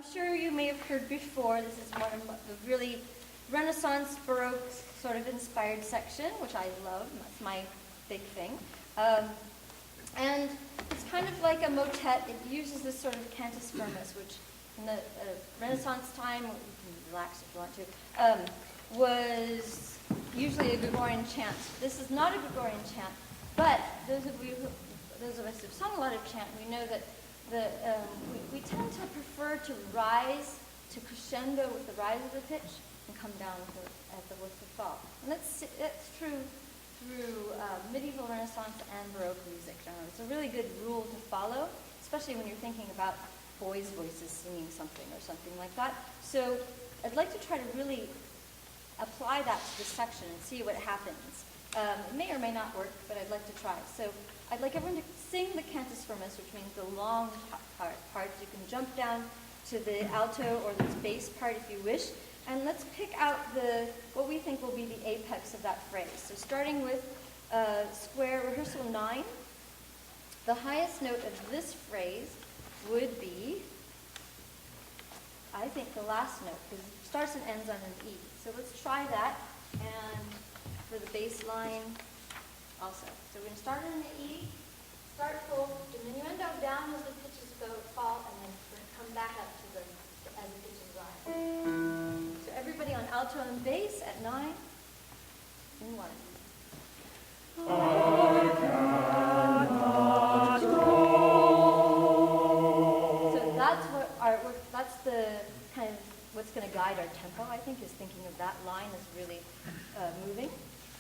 I'm sure you may have heard before, this is one of the really Renaissance Baroque sort of inspired section, which I love. That's my big thing. And it's kind of like a motet. It uses this sort of cantus firmus, which in the Renaissance time, you can relax if you want to, was usually a Gregorian chant. This is not a Gregorian chant, but those of us who've sung a lot of chant, we know that we tend to prefer to rise, to crescendo with the rise of the pitch, and come down with the fall. And that's true through medieval Renaissance and Baroque music generally. It's a really good rule to follow, especially when you're thinking about boys' voices singing something or something like that. So I'd like to try to really apply that to this section and see what happens. It may or may not work, but I'd like to try. So I'd like everyone to sing the cantus firmus, which means the long part. You can jump down to the alto or the bass part if you wish. And let's pick out what we think will be the apex of that phrase. So starting with square rehearsal 9, the highest note of this phrase would be, I think, the last note, because it starts and ends on an E. So let's try that, and for the bass line also. So we're going to start in the E, start full, diminuendo down as the pitches fall, and then we're going to come back up to as the pitches rise. So everybody on alto and bass at 9, in 1. I cannot go. So that's the kind of what's going to guide our tempo, I think, is thinking of that line as really moving.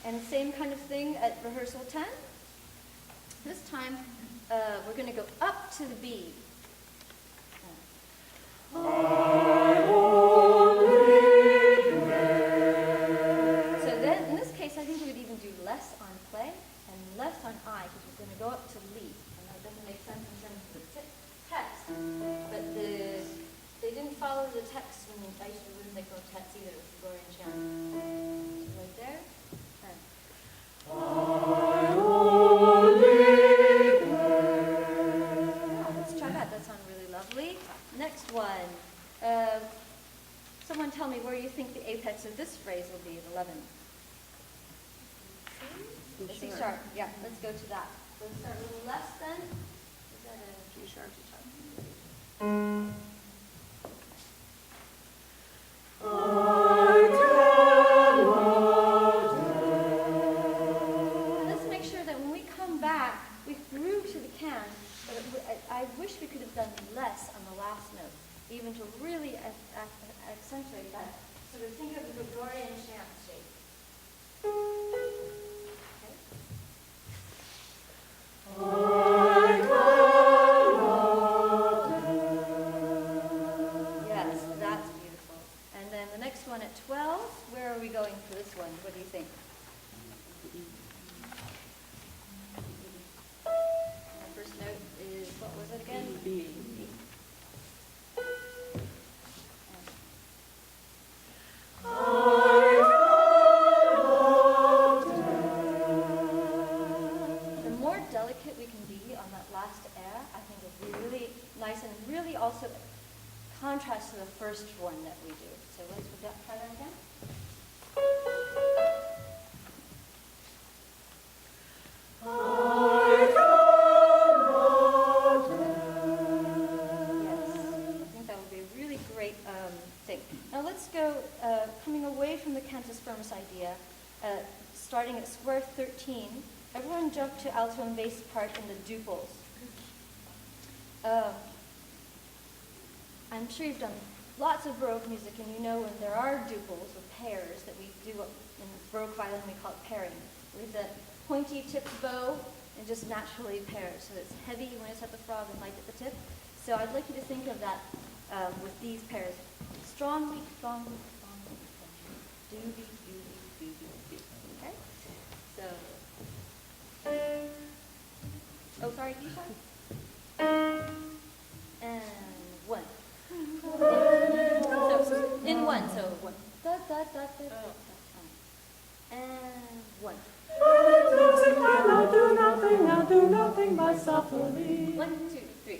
And same kind of thing at rehearsal 10. This time, we're going to go up to the B. So then, in this case, I think we would even do less on play and less on I, because we're going to go up to lead. And that doesn't make sense in terms of the text. But they didn't follow the text when I used to rhythmic motets either with Gregorian chant. Right there. Let's try that. That sounds really lovely. Next one. Someone tell me where you think the apex of this phrase will be at 11. C sharp. Yeah, let's go to that. So let's start a little less then. Is that a G sharp? Let's make sure that when we come back, we groove to the can, but I wish we could have done less on the last note, even to really accentuate that. So to think of the Gregorian chant shape. Yes, that's beautiful. And then the next one at 12, where are we going for this one? What do you think? Our first note is, what was it again? B. The more delicate we can be on that last air, I think it'll be really nice and really also contrast to the first one that we do. So let's try that again. Coming away from the cantus firmus idea, starting at square 13, everyone jump to alto and bass part in the duples. I'm sure you've done lots of Baroque music, and you know when there are duples or pairs that we do in Baroque violin, we call it pairing. With the pointy tipped bow and just naturally pairs. So it's heavy when it's at the frog and light at the tip. So I'd like you to think of that with these pairs. Strongly, strongly, strongly, strongly. Doobie, doobie, doobie, doobie. Okay? So, oh, sorry, D sharp. And 1. So, in 1, so 1. Da, da, da, da, da, da. And 1. I'll do nothing, I'll do nothing myself for me. 1, 2, 3.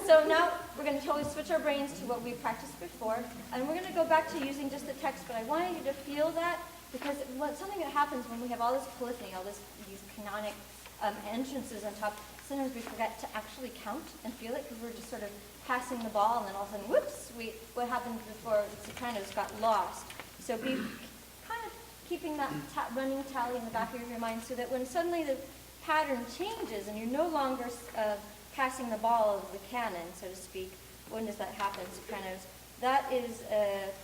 So now we're going to totally switch our brains to what we practiced before, and we're going to go back to using just the text, but I wanted you to feel that, because something that happens when we have all this polyphony, these canonic entrances on top, sometimes we forget to actually count and feel it, because we're just sort of passing the ball, and then all of a sudden, whoops, what happened before the sopranos got lost. So be kind of keeping that running tally in the back of your mind, so that when suddenly the pattern changes and you're no longer passing the ball of the canon, so to speak, when does that happen, sopranos? That is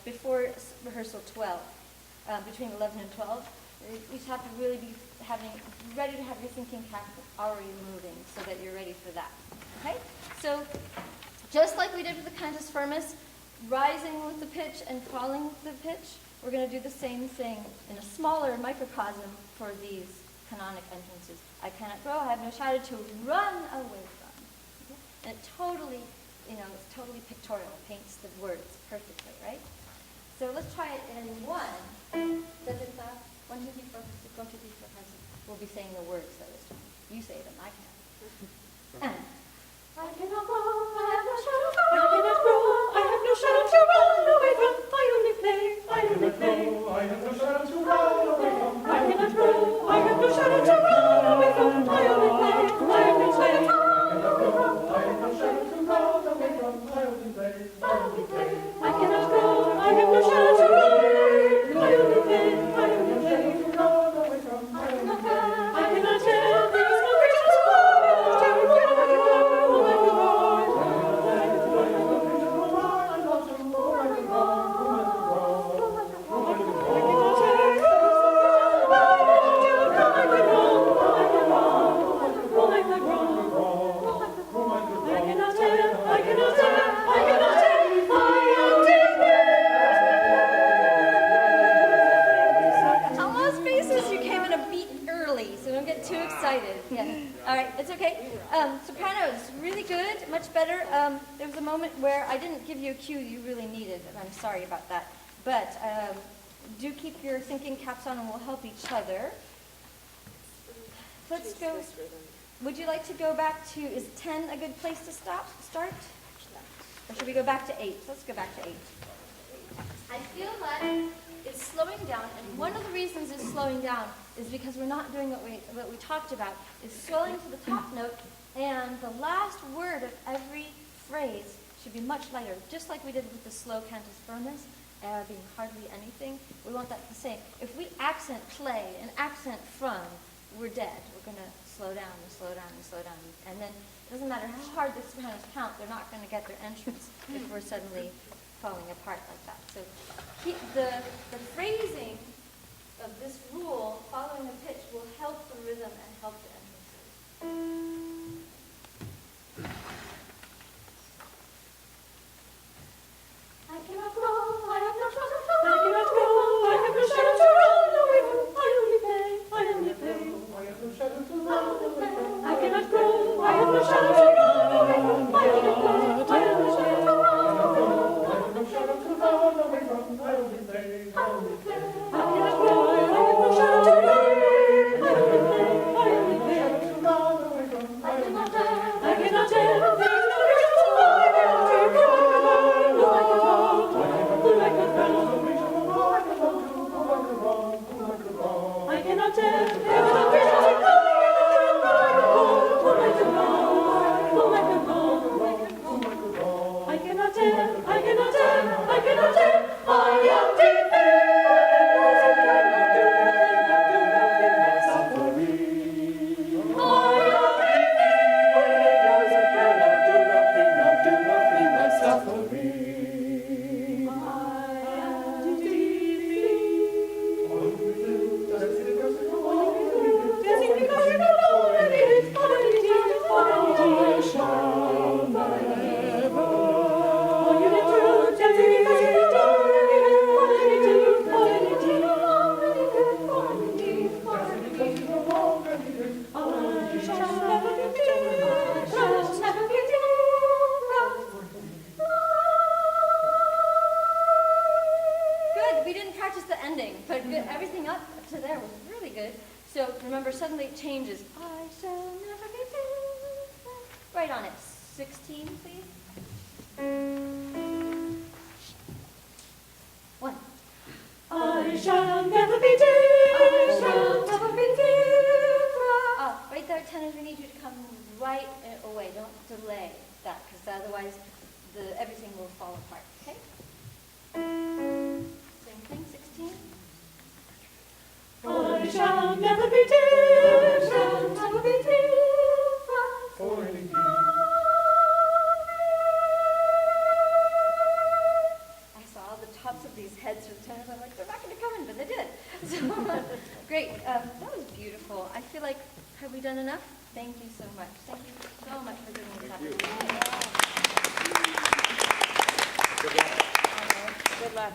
before rehearsal 12, between 11 and 12. You just have to really be ready to have your thinking cap already moving so that you're ready for that. Okay? So just like we did with the Cantus firmus, rising with the pitch and falling with the pitch, we're going to do the same thing in a smaller microcosm for these canonic entrances. I cannot grow, I have no shadow to run away from. Okay? And it totally, it's totally pictorial. It paints the words perfectly, right? So let's try it in one. Does it 1, 2, 3, 4, 5, 6, 1, 2, 3, 4, 5, 6. We'll be saying the words though this time. You say them, I can't. And I cannot grow, I have no shadow to run. I cannot grow, I have no shadow to run away from. I only play, I only play. I have no shadow to run away from. I cannot grow, I have no shadow to run away from. I only play, I have no shadow to run away from. I have no shadow to run away from. I only play, I only play. I cannot grow, I have no shadow to run away from. I only play, I only play. I cannot tell these creatures apart. Sopranos, really good, much better. There was a moment where I didn't give you a cue you really needed, and I'm sorry about that. But do keep your thinking caps on, and we'll help each other. Let's go. Would you like to go back to, is 10 a good place to start? Or should we go back to 8? Let's go back to 8. I feel like it's slowing down, and one of the reasons it's slowing down is because we're not doing what we talked about, is swelling to the top note, and the last word of every phrase should be much lighter, just like we did with the slow Cantus firmus, being hardly anything. We want that the same. If we accent play and accent from, we're dead. We're going to slow down and slow down and slow down, and then it doesn't matter how hard the sopranos count, they're not going to get their entrance if we're suddenly falling apart like that. So keep the phrasing of this rule, following the pitch, will help the rhythm and help the entrances. I cannot grow, I have Everything up to there was really good. So remember, suddenly it changes. I shall never be different. Right on it. 16, please. 1. I shall never be different. I shall never be different. Oh, right there, tenors, we need you to come right away. Don't delay that, because otherwise everything will fall apart, okay? Same thing, 16. I shall never be different. I shall never be different. I saw the tops of these heads for the tenors. I'm like, they're not going to come in, but they did. So, great. That was beautiful. I feel like, have we done enough? Thank you so much. Thank you so much for doing this. Good luck. Good luck.